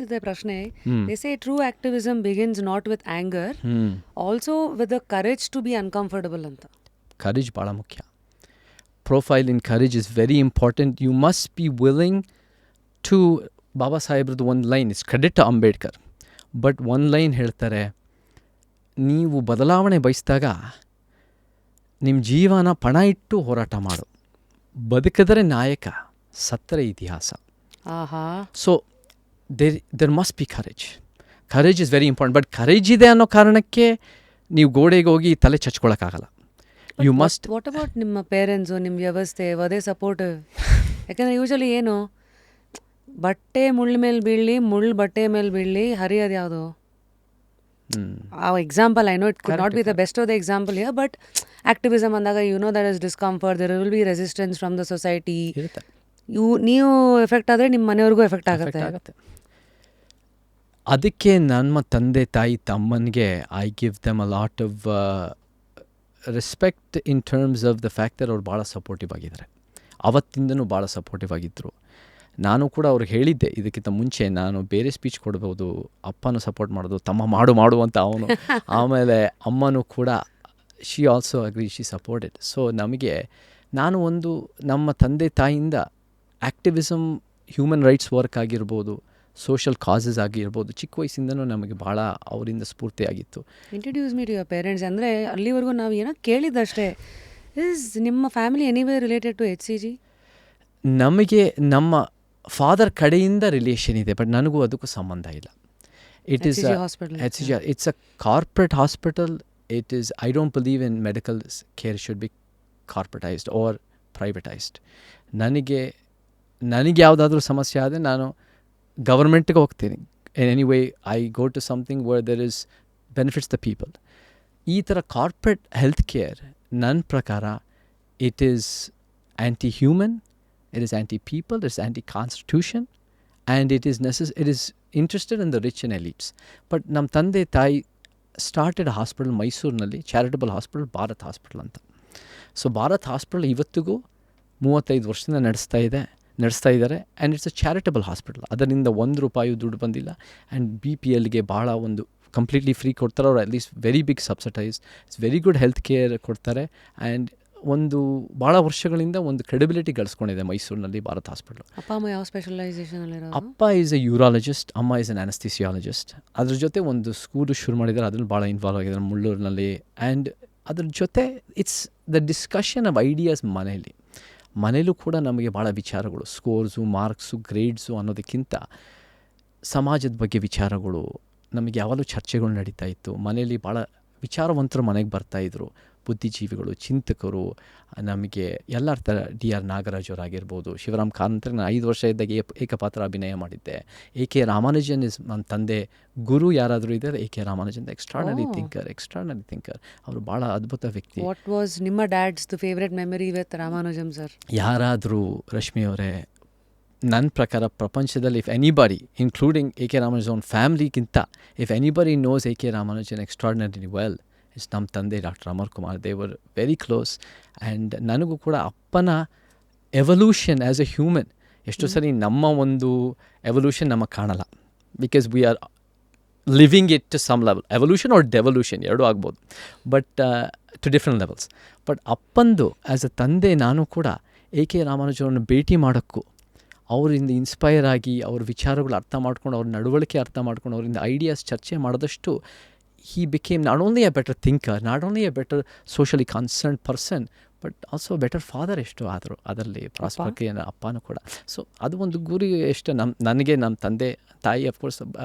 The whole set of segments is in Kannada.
ಕೇಳ್ತಿದ್ದೆ ಪ್ರಶ್ನೆ. They say true activism begins not with anger, also with the courage to be uncomfortable ಅಂತ. ಕರೇಜ್ ಭಾಳ ಮುಖ್ಯ. Profile in courage is very important. You must be willing to, Baba ಸಾಹೇಬ್ರದ್ದು ಒಂದು line is credit Ambedkar, but ಒಂದು ಲೈನ್ ಹೇಳ್ತಾರೆ, ನೀವು ಬದಲಾವಣೆ ಬಯಸಿದಾಗ ನಿಮ್ಮ ಜೀವನ ಪಣ ಇಟ್ಟು ಹೋರಾಟ ಮಾಡು, ಬದುಕಿದರೆ ನಾಯಕ, ಸತ್ತರೆ ಇತಿಹಾಸ. So there must be courage. Courage is very important. But courage ಇದೆ ಅನ್ನೋ ಕಾರಣಕ್ಕೆ ನೀವು ಗೋಡೆಗೆ ಹೋಗಿ ತಲೆ ಚಚ್ಕೊಳಕ್ಕಾಗಲ್ಲ. You must. ವಾಟ್ ಅಬೌಟ್ ನಿಮ್ಮ ಪೇರೆಂಟ್ಸು, ನಿಮ್ಮ ವ್ಯವಸ್ಥೆ, ಅದೇ ಸಪೋರ್ಟಿವ್? ಯಾಕಂದರೆ ಯೂಶಲಿ ಏನು, ಬಟ್ಟೆ ಮುಳ್ಳ ಮೇಲೆ ಬೀಳಲಿ, ಮುಳ್ಳು ಬಟ್ಟೆ ಮೇಲೆ ಬೀಳಲಿ, ಹರಿಯೋದು ಯಾವುದು? ಆ example I know it could not be the best of the example here, but activism ಅಂದಾಗ you know that is discomfort, there will be resistance from the society. ನೀವು ಎಫೆಕ್ಟ್ ಆದರೆ ನಿಮ್ಮ ಮನೆಯವ್ರಿಗೂ ಎಫೆಕ್ಟ್ ಆಗುತ್ತೆ. ಅದಕ್ಕೆ ನಮ್ಮ ತಂದೆ ತಾಯಿ ತಮ್ಮನಿಗೆ I give them a lot of respect in terms of the fact that ಅವ್ರು ಭಾಳ ಸಪೋರ್ಟಿವ್ ಆಗಿದ್ದಾರೆ. ಅವತ್ತಿಂದನೂ ಭಾಳ ಸಪೋರ್ಟಿವ್ ಆಗಿದ್ದರು. ನಾನು ಕೂಡ ಅವ್ರಿಗೆ ಹೇಳಿದ್ದೆ, ಇದಕ್ಕಿಂತ ಮುಂಚೆ ನಾನು ಬೇರೆ ಸ್ಪೀಚ್ ಕೊಡ್ಬೋದು, ಅಪ್ಪನೂ ಸಪೋರ್ಟ್ ಮಾಡೋದು, ತಮ್ಮ ಮಾಡು ಅಂತ ಅವನು. ಆಮೇಲೆ ಅಮ್ಮನೂ ಕೂಡ she also agree, she supported. So ನಮಗೆ ನಾನು ಒಂದು ನಮ್ಮ ತಂದೆ ತಾಯಿಯಿಂದ ಆ್ಯಕ್ಟಿವಿಸಮ್, ಹ್ಯೂಮನ್ ರೈಟ್ಸ್ ವರ್ಕ್ ಆಗಿರ್ಬೋದು, ಸೋಷಲ್ ಕಾಸಸ್ ಆಗಿರ್ಬೋದು, ಚಿಕ್ಕ ವಯಸ್ಸಿಂದನೂ ನಮಗೆ ಭಾಳ ಅವರಿಂದ ಸ್ಫೂರ್ತಿಯಾಗಿತ್ತು. Introduce me to your parents. ಅಂದರೆ ಅಲ್ಲಿವರೆಗೂ ನಾವು ಏನೋ ಕೇಳಿದ್ದಷ್ಟೇ. ಇಸ್ ನಿಮ್ಮ family anyway related to HCG? ನಮಗೆ ನಮ್ಮ ಫಾದರ್ ಕಡೆಯಿಂದ ರಿಲೇಷನ್ ಇದೆ, ಬಟ್ ನನಗೂ ಅದಕ್ಕೂ ಸಂಬಂಧ ಇಲ್ಲ. It is HCG, it's a corporate hospital. It is, I don't believe in medical care should be corporatized or privatized. ನನಗೆ ಯಾವುದಾದ್ರೂ ಸಮಸ್ಯೆ ಆದರೆ ನಾನು ಗವರ್ಮೆಂಟ್ಗೆ ಹೋಗ್ತೀನಿ. In any way I go to something where there is benefits the people. ಈ ಥರ ಕಾರ್ಪೊರೇಟ್ ಹೆಲ್ತ್ ಕೇರ್ ನನ್ನ ಪ್ರಕಾರ it is anti human, it is anti-people, it is anti-constitution, and it is interested in the rich and elites. But ನಮ್ಮ ತಂದೆ ತಾಯಿ ಸ್ಟಾರ್ಟೆಡ್ ಹಾಸ್ಪಿಟಲ್ ಮೈಸೂರಿನಲ್ಲಿ, ಚಾರಿಟಬಲ್ ಹಾಸ್ಪಿಟಲ್, ಭಾರತ್ ಹಾಸ್ಪಿಟಲ್ ಅಂತ. ಸೊ ಭಾರತ್ ಹಾಸ್ಪಿಟಲ್ ಇವತ್ತಿಗೂ 35 ವರ್ಷದಿಂದ ನಡೆಸ್ತಾ ಇದ್ದಾರೆ. And it's a charitable hospital. ಅದರಿಂದ ₹1 ದುಡ್ಡು ಬಂದಿಲ್ಲ. ಆ್ಯಂಡ್ BPLಗೆ ಭಾಳ ಒಂದು ಕಂಪ್ಲೀಟ್ಲಿ ಫ್ರೀ ಕೊಡ್ತಾರೆ, ಅವ್ರು at least very big subsidise, it's very good health care ಕೊಡ್ತಾರೆ. ಆ್ಯಂಡ್ ಒಂದು ಭಾಳ ವರ್ಷಗಳಿಂದ ಒಂದು ಕ್ರೆಡಿಬಿಲಿಟಿ ಗಳಿಸ್ಕೊಂಡಿದೆ ಮೈಸೂರಿನಲ್ಲಿ ಭಾರತ್ ಹಾಸ್ಪಿಟಲ್. ಅಪ್ಪ ಅಮ್ಮ ಯಾವ ಸ್ಪೆಷಲೈಸೇಷನ್? ಅಪ್ಪ ಈಸ್ ಎ ಯೂರಾಲಜಿಸ್ಟ್, ಅಮ್ಮ ಈಸ್ ಎನ್ ಅನಸ್ಥಿಸಿಯಾಲಜಿಸ್ಟ್. ಅದ್ರ ಜೊತೆ ಒಂದು ಸ್ಕೂಲು ಶುರು ಮಾಡಿದ್ದಾರೆ, ಅದನ್ನು ಭಾಳ ಇನ್ವಾಲ್ವ್ ಆಗಿದ್ದಾರೆ ಮುಳ್ಳೂರಿನಲ್ಲಿ. ಆ್ಯಂಡ್ ಅದ್ರ ಜೊತೆ it's the discussion of ideas. ಮನೇಲೂ ಕೂಡ ನಮಗೆ ಭಾಳ ವಿಚಾರಗಳು, ಸ್ಕೋರ್ಸು, ಮಾರ್ಕ್ಸು, ಗ್ರೇಡ್ಸು ಅನ್ನೋದಕ್ಕಿಂತ ಸಮಾಜದ ಬಗ್ಗೆ ವಿಚಾರಗಳು ನಮಗೆ ಯಾವಾಗಲೂ ಚರ್ಚೆಗಳು ನಡೀತಾ ಇತ್ತು. ಮನೇಲಿ ಭಾಳ ವಿಚಾರವಂತರು ಮನೆಗೆ ಬರ್ತಾಯಿದ್ರು, ಬುದ್ಧಿಜೀವಿಗಳು, ಚಿಂತಕರು. ನಮಗೆ ಎಲ್ಲ ಥರ DR ನಾಗರಾಜ್ ಅವರಾಗಿರ್ಬೋದು, ಶಿವರಾಮ್ ಕಾರಂತರ. ನಾನು 5 ವರ್ಷ ಇದ್ದಾಗ ಏಕಪಾತ್ರ ಅಭಿನಯ ಮಾಡಿದ್ದೆ. AK ರಾಮಾನುಜನ್ ಇಸ್ ನನ್ನ ತಂದೆ ಗುರು. ಯಾರಾದರೂ ಇದ್ದಾರೆ AK ರಾಮಾನುಜನ್, ಎಕ್ಸ್ಟ್ರಾರ್ನರಿ ಥಿಂಕರ್. ಅವರು ಭಾಳ ಅದ್ಭುತ ವ್ಯಕ್ತಿ. ವಾಟ್ ವಾಸ್ ನಿಮ್ಮ dad's favourite memory with Ramanujam sir? ಯಾರಾದರೂ ರಶ್ಮಿ ಅವರೇ, ನನ್ನ ಪ್ರಕಾರ ಪ್ರಪಂಚದಲ್ಲಿ if anybody, including AK Ramanujan ಫ್ಯಾಮ್ಲಿಗಿಂತ, if anybody knows AK Ramanujan extraordinary well, it's ನಮ್ಮ ತಂದೆ doctor Amar Kumar. They were very close. And ನನಗೂ ಕೂಡ ಅಪ್ಪನ ಎವಲ್ಯೂಷನ್ ಆ್ಯಸ್ ಎ ಹ್ಯೂಮನ್, ಎಷ್ಟೋ ಸರಿ ನಮ್ಮ ಒಂದು ಎವಲ್ಯೂಷನ್ ನಮಗೆ ಕಾಣಲ್ಲ, because we are living it to some level. Evolution or devolution ಎರಡೂ ಆಗ್ಬೋದು, but two different levels. But ಅಪ್ಪಂದು ಆ್ಯಸ್ ಎ ತಂದೆ ನಾನು ಕೂಡ AK ರಾಮಾನುಜರನ್ನು ಭೇಟಿ ಮಾಡೋಕ್ಕೂ, ಅವರಿಂದ ಇನ್ಸ್ಪೈರ್ ಆಗಿ ಅವ್ರ ವಿಚಾರಗಳು ಅರ್ಥ ಮಾಡ್ಕೊಂಡು, ಅವ್ರ ನಡವಳಿಕೆ ಅರ್ಥ ಮಾಡ್ಕೊಂಡು, ಅವರಿಂದ ಐಡಿಯಾಸ್ ಚರ್ಚೆ ಮಾಡಿದಷ್ಟು he became not only a better thinker, not only a better socially concerned person, but also a better father. ಎಷ್ಟು ಆದರು ಅದರಲ್ಲಿ ಪ್ರಾಸ್ಪರ್ಕೆ ಅಪ್ಪನೂ ಕೂಡ. ಸೊ ಅದು ಒಂದು ಗುರಿ. ಎಷ್ಟು ನನಗೆ ನಮ್ಮ ತಂದೆ ತಾಯಿ ಅಫ್ಕೋರ್ಸ್,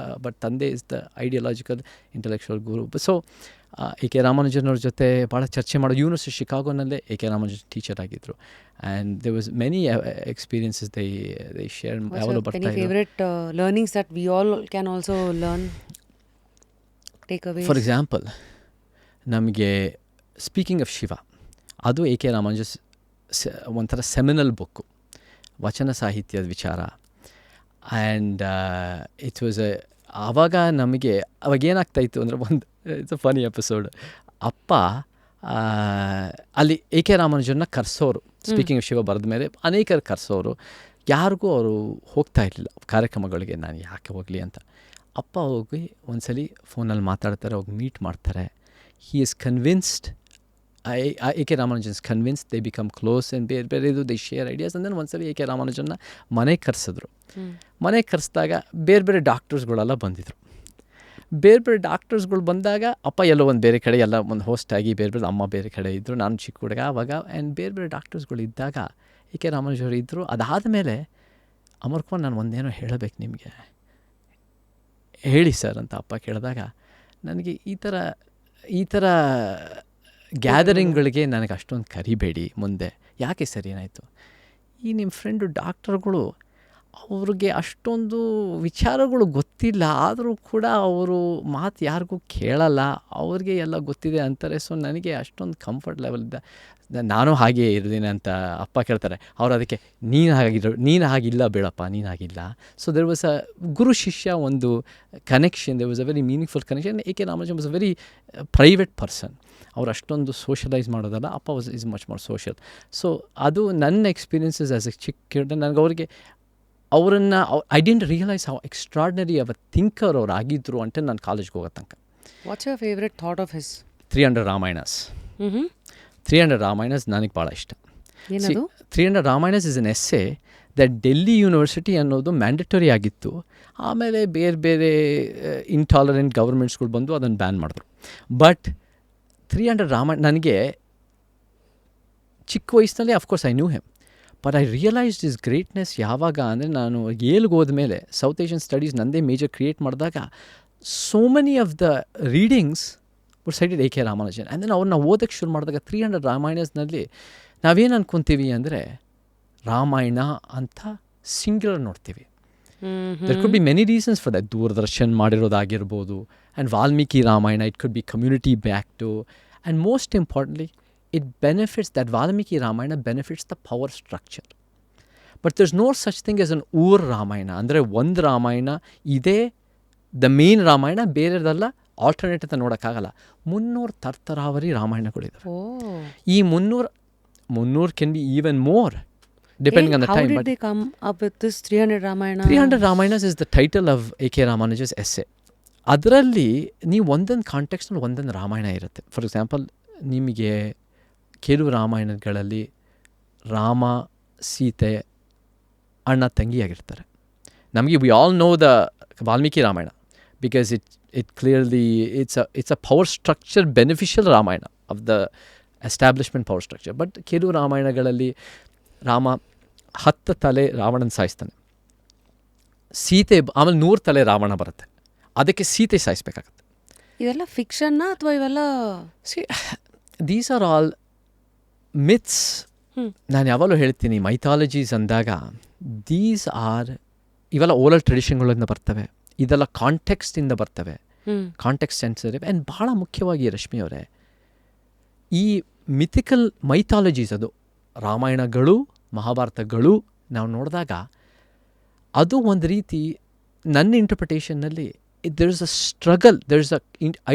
ಬಟ್ ತಂದೆ is the ideological intellectual guru. So AK ರಾಮಾನುಜನವ್ರ ಜೊತೆ ಭಾಳ ಚರ್ಚೆ ಮಾಡೋದು. ಯೂನಿವರ್ಸಿಟಿ ಶಿಕಾಗೋನಲ್ಲೇ AK ರಾಮಾನುಜನ್ ಟೀಚರ್ ಆಗಿದ್ದರು. And there was many experiences they share. ಯಾವಾಗಲೂ ಬರ್ತಾ ಇದ್ರು. Favourite learnings that we all can also learn? For example, ನಮಗೆ ಸ್ಪೀಕಿಂಗ್ ಆಫ್ ಶಿವ, ಅದು AK ರಾಮಾನುಜನ್ ಒಂಥರ ಸೆಮಿನಲ್ ಬುಕ್ಕು, ವಚನ ಸಾಹಿತ್ಯದ ವಿಚಾರ. ಆ್ಯಂಡ್ ಇಟ್ ವಾಸ್ ಆವಾಗ ನಮಗೆ ಅವಾಗೇನಾಗ್ತಾಯಿತ್ತು ಅಂದರೆ, ಇಟ್ಸ್ ಅ ಫನಿ ಎಪಿಸೋಡ್. ಅಪ್ಪ ಅಲ್ಲಿ AK ರಾಮಾನುಜನ್ನ ಕರೆಸೋರು, ಸ್ಪೀಕಿಂಗ್ ಆಫ್ ಶಿವ ಬರೆದ ಮೇಲೆ ಅನೇಕರು ಕರೆಸೋರು. ಯಾರಿಗೂ ಅವರು ಹೋಗ್ತಾ ಇರಲಿಲ್ಲ ಕಾರ್ಯಕ್ರಮಗಳಿಗೆ. ನಾನು ಯಾಕೆ ಹೋಗಲಿ ಅಂತ. ಅಪ್ಪ ಹೋಗಿ ಒಂದ್ಸಲಿ ಫೋನಲ್ಲಿ ಮಾತಾಡ್ತಾರೆ, ಹೋಗಿ ಮೀಟ್ ಮಾಡ್ತಾರೆ. He is convinced, A K Ramanujan convinced, they become close and ಬೇರೆ ಬೇರೆ ಇದು ದೇ ಶೇರ್ ಐಡಿಯಾಸ್. ಅಂದರೆ ಒಂದ್ಸಲಿ ಎ ಕೆ ರಾಮಾನುಜನ್ನ ಮನೆಗೆ ಕರೆಸಿದ್ರು. ಮನೆಗೆ ಕರೆಸಿದಾಗ ಬೇರೆ ಬೇರೆ ಡಾಕ್ಟರ್ಸ್ಗಳೆಲ್ಲ ಬಂದಿದ್ರು. ಬೇರೆ ಬೇರೆ ಡಾಕ್ಟರ್ಸ್ಗಳು ಬಂದಾಗ ಅಪ್ಪ ಎಲ್ಲೋ ಒಂದು ಬೇರೆ ಕಡೆ ಎಲ್ಲ ಒಂದು ಹೋಸ್ಟ್ ಆಗಿ ಬೇರೆ ಬೇರೆ, ಅಮ್ಮ ಬೇರೆ ಕಡೆ ಇದ್ದರು, ನಾನು ಚಿಕ್ಕ ಹುಡುಗ ಆವಾಗ. ಆ್ಯಂಡ್ ಬೇರೆ ಬೇರೆ ಡಾಕ್ಟರ್ಸ್ಗಳು ಇದ್ದಾಗ ಎ ಕೆ ರಾಮಾನುಜರು ಇದ್ದರು. ಅದಾದಮೇಲೆ ಅಮರ್ ಕುಮಾರ್, ನಾನು ಒಂದೇನೋ ಹೇಳಬೇಕು ನಿಮಗೆ, ಹೇಳಿ ಸರ್ ಅಂತ ಅಪ್ಪ ಕೇಳಿದಾಗ, ನನಗೆ ಈ ಥರ ಗ್ಯಾದರಿಂಗ್ಗಳಿಗೆ ನನಗೆ ಅಷ್ಟೊಂದು ಕರಿಬೇಡಿ ಮುಂದೆ. ಯಾಕೆ ಸರ್, ಏನಾಯಿತು? ಈ ನಿಮ್ಮ ಫ್ರೆಂಡು ಡಾಕ್ಟರ್ಗಳು ಅವ್ರಿಗೆ ಅಷ್ಟೊಂದು ವಿಚಾರಗಳು ಗೊತ್ತಿಲ್ಲ, ಆದರೂ ಕೂಡ ಅವರು ಮಾತು ಯಾರಿಗೂ ಕೇಳಲ್ಲ, ಅವ್ರಿಗೆ ಎಲ್ಲ ಗೊತ್ತಿದೆ ಅಂತಾರೆ. ಸೊ ನನಗೆ ಅಷ್ಟೊಂದು ಕಂಫರ್ಟ್ ಲೆವೆಲ್ ಇದ್ದ, ನಾನು ಹಾಗೆ ಇರ್ತೀನಿ ಅಂತ ಅಪ್ಪ ಕೇಳ್ತಾರೆ. ಅವ್ರು ಅದಕ್ಕೆ ನೀನು ಹಾಗಿಲ್ಲ ಬೇಡಪ್ಪ, ನೀನು ಹಾಗಿಲ್ಲ. ಸೊ ದೆರ್ ವಾಸ್ ಅ ಗುರು ಶಿಷ್ಯ ಒಂದು connection, there was a very meaningful connection. A K Ramanujan was a very private person. ಅವ್ರು ಅಷ್ಟೊಂದು ಸೋಷಲೈಸ್ ಮಾಡೋದಲ್ಲ. ಅಪ್ಪ is much more social. So ಅದು ನನ್ನ ಎಕ್ಸ್ಪೀರಿಯನ್ಸಸ್ ಆ್ಯಸ್ ಎ ಚಿಕ್ಕ ನನಗೆ ಅವರನ್ನು I didn't realise how extraordinary of a thinker ಅವ್ರು ಆಗಿದ್ರು ಅಂತ ನಾನು ಕಾಲೇಜ್ಗೆ ಹೋಗೋ ತನಕ. What's your favourite thought of his? 300 ರಾಮಾಯಣಸ್. 300 ರಾಮಾಯಣಸ್ ನನಗೆ ಭಾಳ ಇಷ್ಟ. 300 Ramayanas is an essay that Delhi University ಅನ್ನೋದು ಮ್ಯಾಂಡೇಟರಿ ಆಗಿತ್ತು. ಆಮೇಲೆ ಬೇರೆ ಬೇರೆ ಇಂಟಾಲರೆಂಟ್ ಗವರ್ಮೆಂಟ್ಸ್ಗಳು ಬಂದು ಅದನ್ನು ಬ್ಯಾನ್ ಮಾಡಿದ್ರು. ಬಟ್ 300 ರಾಮಾಯಣ ನನಗೆ ಚಿಕ್ಕ ವಯಸ್ಸಿನಲ್ಲಿ of course I knew him, but I realised is greatness ಯಾವಾಗ ಅಂದರೆ, ನಾನು ಏಲ್ಗೆ ಹೋದ್ಮೇಲೆ ಸೌತ್ ಏಷ್ಯನ್ ಸ್ಟಡೀಸ್ ನಂದೇ ಮೇಜರ್ ಕ್ರಿಯೇಟ್ ಮಾಡಿದಾಗ so many of the readings would cited A K Ramanujan. And then ಅವ್ರನ್ನ ಓದಕ್ಕೆ ಶುರು ಮಾಡಿದಾಗ 300 ರಾಮಾಯಣಸ್ನಲ್ಲಿ ನಾವೇನು ಅಂದ್ಕೊತೀವಿ ಅಂದರೆ, ರಾಮಾಯಣ ಅಂತ ಸಿಂಗ್ಯುಲರ್ ನೋಡ್ತೀವಿ. There could be many reasons for that. Doordarshan ಮಾಡಿರೋದಾಗಿರ್ಬೋದು, and Valmiki Ramayana, it could be community backed, and most importantly it benefits, that Valmiki Ramayana benefits the power structure. But there's no such thing as an Ur Ramayana. Andre ಒಂದು ರಾಮಾಯಣ ಇದೇ ದ ಮೇನ್ ರಾಮಾಯಣ, ಬೇರೆದಲ್ಲ ಆಲ್ಟರ್ನೇಟ್ ಅಂತ ನೋಡೋಕ್ಕಾಗಲ್ಲ. 300 ತರ್ತರಾವರಿ ರಾಮಾಯಣಗಳಿದ್ದಾವೆ. ಈ 300 can be even more depending on the time. How did they come up with this 300 Ramayana? 300 Ramayanas is the title of A K Ramanuja's essay. ಅದರಲ್ಲಿ ನೀವು ಒಂದೊಂದು ಕಾಂಟೆಕ್ಸ್ನಲ್ಲಿ ಒಂದೊಂದು ರಾಮಾಯಣ ಇರುತ್ತೆ. ಫಾರ್ ಎಕ್ಸಾಂಪಲ್, ನಿಮಗೆ ಕೆಲವು ರಾಮಾಯಣಗಳಲ್ಲಿ ರಾಮ ಸೀತೆ ಅಣ್ಣ ತಂಗಿಯಾಗಿರ್ತಾರೆ. ನಮಗೆ we all know the Valmiki Ramayana because it clearly it's a power structure beneficial Ramayana of the establishment power structure. But ಕೆಲವು ರಾಮಾಯಣಗಳಲ್ಲಿ ರಾಮ 10 ತಲೆ ರಾವಣನ ಸಾಯಿಸ್ತಾನೆ, ಸೀತೆ ಆಮೇಲೆ 100 ತಲೆ ರಾವಣ ಬರುತ್ತೆ, ಅದಕ್ಕೆ ಸೀತೆ ಸಾಯಿಸ್ಬೇಕಾಗತ್ತೆ. ಇವೆಲ್ಲ ಫಿಕ್ಷನ್ನಾ ಅಥವಾ ಇವೆಲ್ಲ? These are all myths. ನಾನು ಯಾವಾಗಲೂ ಹೇಳ್ತೀನಿ, ಮೈಥಾಲಜೀಸ್ ಅಂದಾಗ ಇವೆಲ್ಲ ಓರಲ್ ಟ್ರೆಡಿಷನ್ಗಳಿಂದ ಬರ್ತವೆ, ಇದೆಲ್ಲ ಕಾಂಟೆಕ್ಸ್ಟಿಂದ ಬರ್ತವೆ, ಕಾಂಟೆಕ್ಸ್ಟ್ ಸೆನ್ಸಿಟಿವ್. ಆ್ಯಂಡ್ ಭಾಳ ಮುಖ್ಯವಾಗಿ ರಶ್ಮಿ ಅವರೇ, ಈ ಮಿಥಿಕಲ್ ಮೈಥಾಲಜೀಸ್, ಅದು ರಾಮಾಯಣಗಳು ಮಹಾಭಾರತಗಳು ನಾವು ನೋಡಿದಾಗ ಅದು ಒಂದು ರೀತಿ ನನ್ನ ಇಂಟರ್ಪ್ರಿಟೇಷನ್ನಲ್ಲಿ there is a struggle, there is a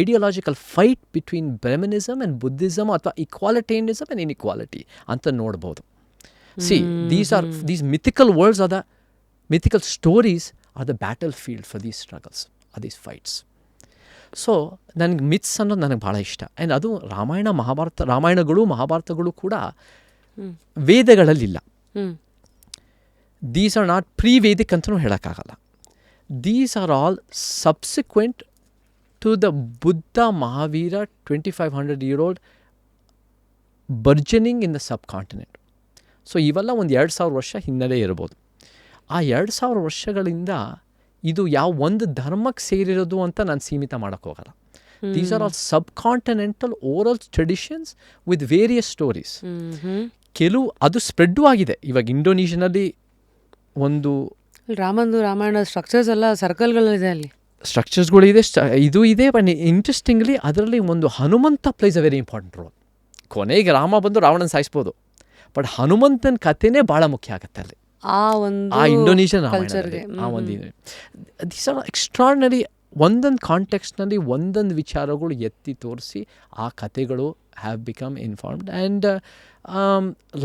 ideological fight between Brahmanism and Buddhism, ಅಥವಾ equalitarianism and inequality ಅಂತ ನೋಡ್ಬೋದು. See, these mythical worlds are the mythical stories are the battlefield for these struggles, are these fights. So ನನಗೆ ಮಿತ್ಸ್ ಅನ್ನೋದು ನನಗೆ ಭಾಳ ಇಷ್ಟ. ಆ್ಯಂಡ್ ಅದು ರಾಮಾಯಣಗಳು ಮಹಾಭಾರತಗಳು ಕೂಡ ವೇದಗಳಲ್ಲಿಲ್ಲ. ದೀಸ್ ಆರ್ ನಾಟ್ ಪ್ರೀ-ವೇದಿಕ್ ಅಂತಲೂ ಹೇಳೋಕ್ಕಾಗಲ್ಲ. These are all subsequent to the Buddha Mahavira 2500-year-old burgeoning in the subcontinent. So ಇವೆಲ್ಲ ಒಂದು 2000 ವರ್ಷ ಹಿನ್ನೆಲೆ ಇರ್ಬೋದು. ಆ 2000 ವರ್ಷಗಳಿಂದ ಇದು ಯಾವ ಒಂದು ಧರ್ಮಕ್ಕೆ ಸೇರಿರೋದು ಅಂತ ನಾನು ಸೀಮಿತ ಮಾಡೋಕ್ಕೋಗಲ್ಲ. These are all subcontinental oral traditions with various stories. ಕೆಲವು ಅದು ಸ್ಪ್ರೆಡ್ಡು ಆಗಿದೆ. ಇವಾಗ ಇಂಡೋನೇಷ್ಯಾನಲ್ಲಿ ಒಂದು ರಾಮಂದು ರಾಮಾಯಣ ಸ್ಟ್ರಕ್ಚರ್ಸ್ ಎಲ್ಲ ಸರ್ಕಲ್ಗಳಿದೆ, ಅಲ್ಲಿ ಸ್ಟ್ರಕ್ಚರ್ಸ್ಗಳು ಇದೆ, ಇದು ಇದೆ. ಬಟ್ ಇಂಟ್ರೆಸ್ಟಿಂಗ್ಲಿ ಅದರಲ್ಲಿ ಒಂದು Hanumantha plays a very important role. ಕೊನೆಗೆ ರಾಮ ಬಂದು ರಾವಣನ ಸಾಯಿಸ್ಬೋದು, ಬಟ್ ಹನುಮಂತನ ಕಥೆನೇ ಭಾಳ ಮುಖ್ಯ ಆಗುತ್ತೆ ಅಲ್ಲಿ, ಆ ಇಂಡೋನೇಷ್ಯನ್ ರಾಮಾಯಣದಲ್ಲಿ. ಆ ಒಂದು ದೀಸ್ ಆರ್ ಎಕ್ಸ್ಟ್ರಾರ್ಡಿನರಿ ಒಂದೊಂದು ಕಾಂಟೆಕ್ಸ್ಟ್ನಲ್ಲಿ ಒಂದೊಂದು ವಿಚಾರಗಳು ಎತ್ತಿ ತೋರಿಸಿ ಆ ಕಥೆಗಳು have become informed. And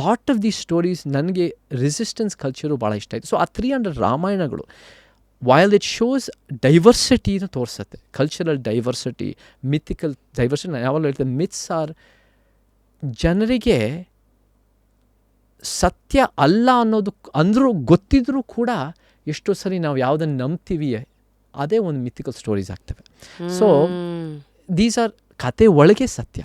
lot of these stories ನನಗೆ ರೆಸಿಸ್ಟೆನ್ಸ್ ಕಲ್ಚರು ಭಾಳ ಇಷ್ಟ ಆಯಿತು. ಸೊ ಆ 300 ರಾಮಾಯಣಗಳು ವೈಲ್ ಇಟ್ ಶೋಸ್ ಡೈವರ್ಸಿಟಿನ ತೋರಿಸುತ್ತೆ, ಕಲ್ಚರಲ್ ಡೈವರ್ಸಿಟಿ, ಮಿಥಿಕಲ್ ಡೈವರ್ಸಿಟಿ. ನಾನು ಯಾವಾಗಲೂ ಹೇಳ್ತೇನೆ, ಮಿತ್ಸ್ ಆರ್ ಜನರಿಗೆ ಸತ್ಯ ಅಲ್ಲ ಅನ್ನೋದು ಅಂದರೂ ಗೊತ್ತಿದ್ರೂ ಕೂಡ ಎಷ್ಟೋ ಸರಿ ನಾವು ಯಾವುದನ್ನು ನಂಬ್ತೀವಿ ಅದೇ ಒಂದು ಮಿಥಿಕಲ್ ಸ್ಟೋರೀಸ್ ಆಗ್ತವೆ. ಸೊ ದೀಸ್ ಆರ್ ಕತೆ ಒಳಗೆ ಸತ್ಯ.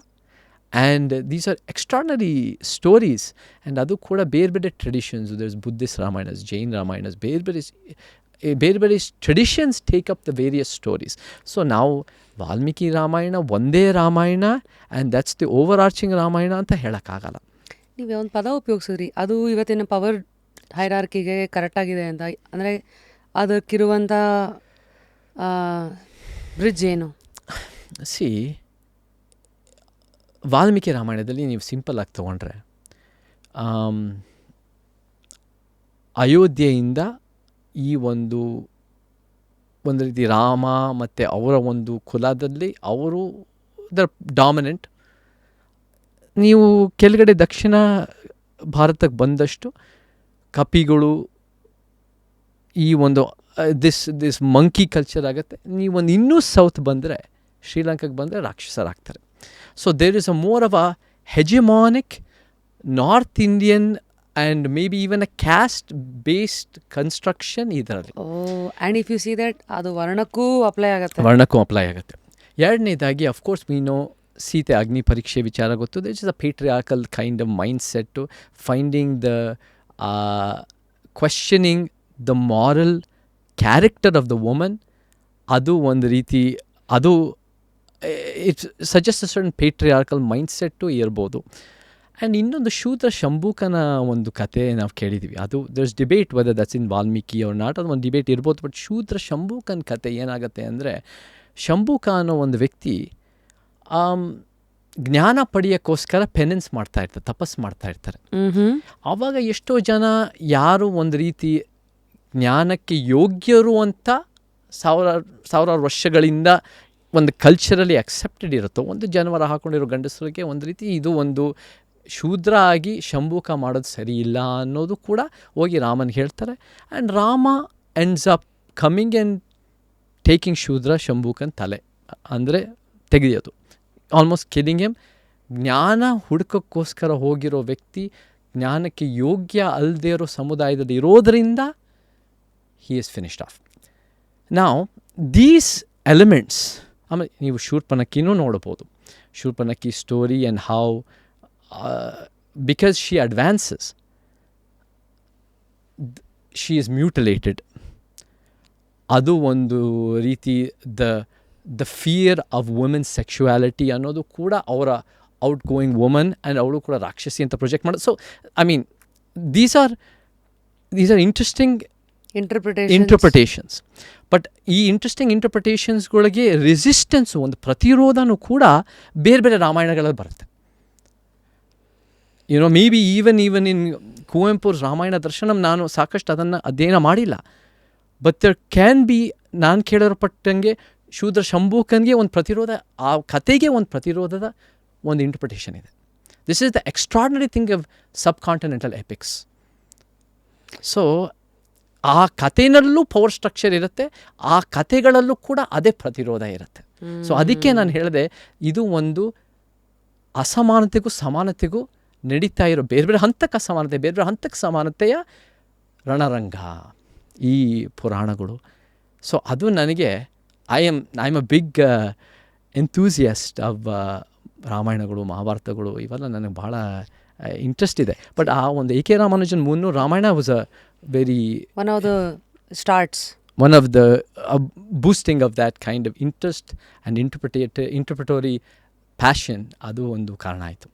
And these are extraordinary stories. And ಅದು ಕೂಡ ಬೇರೆ ಬೇರೆ ಟ್ರೆಡಿಷನ್ಸ್, ದರ್ಸ್ ಬುದ್ಧಿಸ್ಟ್ ರಾಮಾಯಣಸ್, ಜೈನ್ ರಾಮಾಯಣಸ್, ಬೇರೆ ಬೇರೆ traditions take up the various stories. So ನಾವು ವಾಲ್ಮೀಕಿ ರಾಮಾಯಣ ಒಂದೇ Ramayana and that's the over arching Ramayana ಅಂತ ಹೇಳೋಕ್ಕಾಗಲ್ಲ. ನೀವು ಒಂದು ಪದ ಉಪಯೋಗಿಸಿದ್ರಿ, ಅದು ಇವತ್ತಿನ ಪವರ್ ಹೈರಾರ್ಕಿಗೆ ಕರೆಕ್ಟಾಗಿದೆ ಅಂತ. ಅಂದರೆ ಅದಕ್ಕಿರುವಂಥ ಬ್ರಿಡ್ಜ್ ಏನು? ಸಿ, ವಾಲ್ಮೀಕಿ ರಾಮಾಯಣದಲ್ಲಿ ನೀವು ಸಿಂಪಲ್ ಆಗಿ ತೊಗೊಂಡ್ರೆ, ಅಯೋಧ್ಯೆಯಿಂದ ಈ ಒಂದು ರೀತಿ ರಾಮ ಮತ್ತು ಅವರ ಒಂದು ಕುಲದಲ್ಲಿ ಅವರು ದ ಡಾಮಿನೆಂಟ್. ನೀವು ಕೆಳಗಡೆ ದಕ್ಷಿಣ ಭಾರತಕ್ಕೆ ಬಂದಷ್ಟು ಕಪಿಗಳು, ಈ ಒಂದು ದಿಸ್ ಮಂಕಿ ಕಲ್ಚರ್ ಆಗುತ್ತೆ. ನೀವೊಂದು ಇನ್ನೂ ಸೌತ್ ಬಂದರೆ, ಶ್ರೀಲಂಕಾಗೆ ಬಂದರೆ ರಾಕ್ಷಸರಾಗ್ತಾರೆ. So there is a more of a hegemonic north Indian and may be even a caste based construction ಇದರಲ್ಲಿ. And if you see that ಅದು ವರ್ಣಕ್ಕೂ ಅಪ್ಲೈ ಆಗುತ್ತೆ. ಎರಡನೇದಾಗಿ ಅಫ್ಕೋರ್ಸ್ ವಿ ನೋ ಸೀತೆ ಅಗ್ನಿ ಪರೀಕ್ಷೆ ವಿಚಾರ ಗೊತ್ತು. This is a patriarchal kind of mindset, finding the questioning the moral character of the woman. ಅದು ಒಂದು ರೀತಿ, ಅದು it's suggest a certain patriarchal mindset ಇರ್ಬೋದು. ಆ್ಯಂಡ್ ಇನ್ನೊಂದು ಶೂದ್ರ ಶಂಭೂಕನ ಒಂದು ಕತೆ ನಾವು ಕೇಳಿದ್ದೀವಿ. ಅದು there's debate whether that's in Valmiki ಅವ್ರ ನಾಟ್, ಅದು ಒಂದು ಡಿಬೇಟ್ ಇರ್ಬೋದು. ಬಟ್ ಶೂದ್ರ ಶಂಭೂಕನ ಕತೆ ಏನಾಗುತ್ತೆ ಅಂದರೆ, ಶಂಭೂಕ ಅನ್ನೋ ಒಂದು ವ್ಯಕ್ತಿ ಜ್ಞಾನ ಪಡೆಯೋಕ್ಕೋಸ್ಕರ ಪೆನೆನ್ಸ್ ಮಾಡ್ತಾಯಿರ್ತಾರೆ, ತಪಸ್ಸು ಮಾಡ್ತಾಯಿರ್ತಾರೆ. ಆವಾಗ ಎಷ್ಟೋ ಜನ ಯಾರು ಒಂದು ರೀತಿ ಜ್ಞಾನಕ್ಕೆ ಯೋಗ್ಯರು ಅಂತ ಸಾವಿರಾರು ವರ್ಷಗಳಿಂದ ಒಂದು ಕಲ್ಚರಲಿ ಅಕ್ಸೆಪ್ಟೆಡ್ ಇರುತ್ತೋ, ಒಂದು ಜಾನುವಾರು ಹಾಕ್ಕೊಂಡಿರೋ ಗಂಡಸರಿಗೆ ಒಂದು ರೀತಿ ಇದು ಒಂದು ಶೂದ್ರ ಆಗಿ ಶಂಭೂಕ ಮಾಡೋದು ಸರಿ ಇಲ್ಲ ಅನ್ನೋದು ಕೂಡ ಹೋಗಿ ರಾಮನಿಗೆ ಹೇಳ್ತಾರೆ. And Rama ends up coming and taking Shudra ಶಂಭೂಕನ ತಲೆ ಅಂದರೆ ತೆಗೆಯೋದು, ಆಲ್ಮೋಸ್ಟ್ ಕಿಲ್ಲಿಂಗ್ ಹಿಮ್. ಜ್ಞಾನ ಹುಡುಕೋಕ್ಕೋಸ್ಕರ ಹೋಗಿರೋ ವ್ಯಕ್ತಿ ಜ್ಞಾನಕ್ಕೆ ಯೋಗ್ಯ ಅಲ್ಲದೇ ಇರೋ ಸಮುದಾಯದಲ್ಲಿ ಇರೋದರಿಂದ he is finished off. Now these elements, ಆಮೇಲೆ ನೀವು ಶೂರ್ಪನಖಿನೂ ನೋಡ್ಬೋದು. Shurpanakhi story and how because she advances she is mutilated. ಅದು ಒಂದು ರೀತಿ the fear of women's sexuality ಅನ್ನೋದು ಕೂಡ ಅವರ ಔಟ್ ಗೋಯಿಂಗ್ ವುಮನ್ ಆ್ಯಂಡ್ ಅವಳು ಕೂಡ ರಾಕ್ಷಸಿ ಅಂತ ಪ್ರೊಜೆಕ್ಟ್ ಮಾಡೋದು. So I mean these are interesting interpretations. But ಈ ಇಂಟ್ರೆಸ್ಟಿಂಗ್ ಇಂಟರ್ಪ್ರಿಟೇಷನ್ಸ್ಗಳಿಗೆ ರೆಸಿಸ್ಟೆನ್ಸು, ಒಂದು ಪ್ರತಿರೋಧನೂ ಕೂಡ ಬೇರೆ ಬೇರೆ ರಾಮಾಯಣಗಳಲ್ಲಿ ಬರುತ್ತೆ. You know may be even in ಕುವೆಂಪುರ್ ರಾಮಾಯಣ ದರ್ಶನಂ ನಾನು ಸಾಕಷ್ಟು ಅದನ್ನು ಅಧ್ಯಯನ ಮಾಡಿಲ್ಲ. ಬಟ್ ದರ್ ಕ್ಯಾನ್ ಬಿ, ನಾನು ಕೇಳಿರಪಟ್ಟಂಗೆ ಶೂದ್ರ ಶಂಭೂಕನಿಗೆ ಒಂದು ಪ್ರತಿರೋಧ, ಆ ಕತೆಗೆ ಒಂದು ಪ್ರತಿರೋಧದ ಒಂದು ಇಂಟರ್ಪ್ರಿಟೇಷನ್ ಇದೆ. This is the extraordinary thing of sub continental epics. So ಆ ಕಥೆನಲ್ಲೂ ಪವರ್ ಸ್ಟ್ರಕ್ಚರ್ ಇರುತ್ತೆ, ಆ ಕಥೆಗಳಲ್ಲೂ ಕೂಡ ಅದೇ ಪ್ರತಿರೋಧ ಇರುತ್ತೆ. ಸೊ ಅದಕ್ಕೆ ನಾನು ಹೇಳಿದೆ, ಇದು ಒಂದು ಅಸಮಾನತೆಗೂ ಸಮಾನತೆಗೂ ನಡೀತಾ ಇರೋ ಬೇರೆ ಬೇರೆ ಹಂತಕ್ಕೆ ಅಸಮಾನತೆ, ಬೇರೆ ಬೇರೆ ಹಂತಕ್ಕೆ ಸಮಾನತೆಯ ರಣರಂಗ ಈ ಪುರಾಣಗಳು. ಸೊ ಅದು ನನಗೆ I am a big enthusiast of ರಾಮಾಯಣಗಳು, ಮಹಾಭಾರತಗಳು, ಇವೆಲ್ಲ ನನಗೆ ಭಾಳ ಇಂಟ್ರೆಸ್ಟ್ ಇದೆ. ಬಟ್ ಆ ಒಂದು ಎ ಕೆ ರಾಮಾನುಜನ್ ಮುನ್ನೂರು Ramayana was a very one of the starts, one of the boosting of that kind of interest and interpretatory passion. ಅದು ಒಂದು ಕಾರಣ ಆಯಿತು.